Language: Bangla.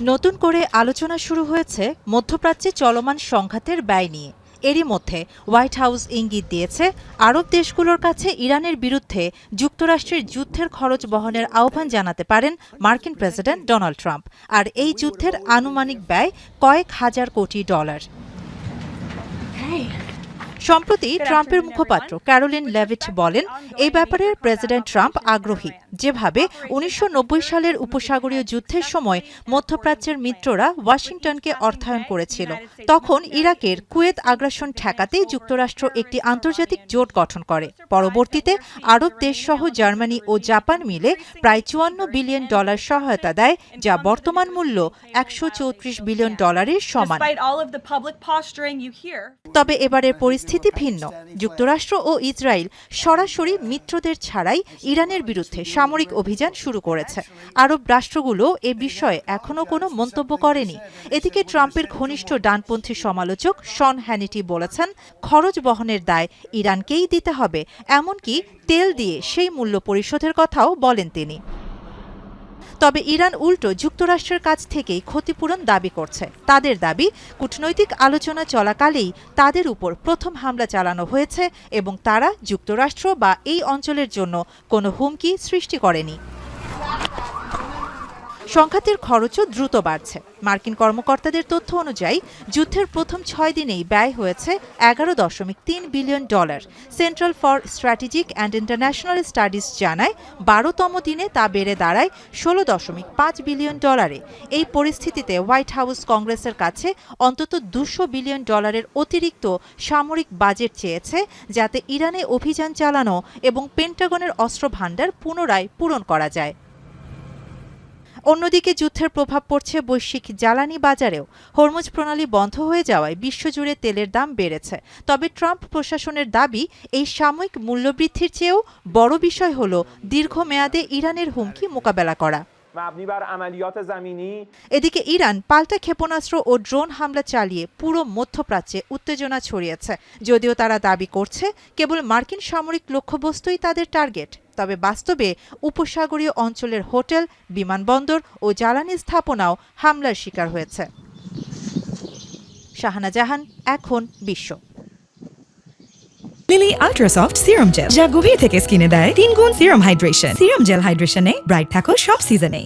নতুন করে আলোচনা শুরু হয়েছে মধ্যপ্রাচ্যে চলমান সংঘাতের ব্যয় নিয়ে। এরই মধ্যে হোয়াইট হাউস ইঙ্গিত দিয়েছে আরব দেশগুলোর কাছে ইরানের বিরুদ্ধে যুক্তরাষ্ট্রের যুদ্ধের খরচ বহনের আহ্বান জানাতে পারেন মার্কিন প্রেসিডেন্ট ডোনাল্ড ট্রাম্প। আর এই যুদ্ধের আনুমানিক ব্যয় কয়েক হাজার কোটি ডলার। সম্প্রতি ট্রাম্পের মুখপাত্র ক্যারোলিন লেভিট বলেন, এই ব্যাপারে প্রেসিডেন্ট ট্রাম্প আগ্রহী। যেভাবে ১৯৯০ সালের উপসাগরীয় যুদ্ধের সময় মধ্যপ্রাচ্যের মিত্ররা ওয়াশিংটনকে অর্থায়ন করেছিল, তখন ইরাকের কুয়েত আগ্রাসন ঠেকাতে যুক্তরাষ্ট্র একটি আন্তর্জাতিক জোট গঠন করে। পরবর্তীতে আরব দেশসহ জার্মানি ও জাপান মিলে প্রায় ৫৪ বিলিয়ন ডলার সহায়তা দেয়, যা বর্তমান মূল্য ১৩৪ বিলিয়ন ডলারের সমান। তবে এবারের পরিস্থিতি ভিন্ন। যুক্তরাষ্ট্র ও ইসরায়েল সরাসরি মিত্রদের ছাড়াই ইরানের বিরুদ্ধে সামরিক অভিযান শুরু করেছে। আরব রাষ্ট্রগুলো এ বিষয়ে এখনও কোনো মন্তব্য করেনি। এদিকে ট্রাম্পের ঘনিষ্ঠ ডানপন্থী সমালোচক শন হ্যানিটি বলেছেন, খরচ বহনের দায় ইরানকেই দিতে হবে, এমনকি তেল দিয়ে সেই মূল্য পরিশোধের কথাও বলেন তিনি। তবে ইরান উল্টো যুক্তরাষ্ট্রের কাছ থেকেই ক্ষতিপূরণ দাবি করছে। তাদের দাবি, কূটনৈতিক আলোচনা চলাকালেই তাদের উপর প্রথম হামলা চালানো হয়েছে এবং তারা যুক্তরাষ্ট্র বা এই অঞ্চলের জন্য কোনো হুমকি সৃষ্টি করেনি। সংঘাতের খরচও দ্রুত বাড়ছে। মার্কিন কর্মকর্তাদের তথ্য অনুযায়ী যুদ্ধের প্রথম ৬ দিনেই ব্যয় হয়েছে ১১.৩ billion dollar. Central for strategic and international studies জানায়, ১২তম দিনে তা বেড়ে দাঁড়ায় ১৬.৫ বিলিয়ন ডলারে। এই পরিস্থিতিতে হোয়াইট হাউস কংগ্রেসের কাছে অন্তত ২০০ বিলিয়ন ডলারের অতিরিক্ত সামরিক বাজেট চেয়েছে, যাতে ইরানে অভিযান চালানো এবং পেন্টাগনের অস্ত্রভান্ডার পুনরায় পূরণ করা যায়। অন্যদিকে যুদ্ধের প্রভাব পড়ছে বৈশ্বিক জ্বালানি বাজারেও। হরমুজ প্রণালী বন্ধ হয়ে যাওয়ায় বিশ্বজুড়ে তেলের দাম বেড়েছে। তবে ট্রাম্প প্রশাসনের দাবি, এই সাময়িক মূল্যবৃদ্ধির চেয়েও বড় বিষয় হল দীর্ঘমেয়াদে ইরানের হুমকি মোকাবেলা করা। এদিকে ইরান পাল্টা ক্ষেপণাস্ত্র ও ড্রোন হামলা চালিয়ে পুরো মধ্যপ্রাচ্যে উত্তেজনা ছড়িয়েছে। যদিও তারা দাবি করছে কেবল মার্কিন সামরিক লক্ষ্যবস্তুই তাদের টার্গেট, তবে বাস্তবে উপসাগরীয় অঞ্চলের হোটেল, বিমানবন্দর ও জ্বালানি স্থাপনাও হামলার শিকার হয়েছে। শাহানা জাহান, এখন বিশ্ব। লিলি আল্ট্রাসফট সিরাম জেল, যা গভীর থেকে স্কিনে দেয় ৩ গুণ সিরাম হাইড্রেশন। সিরাম জেল হাইড্রেশনে ব্রাইট থাকো সব সিজনে।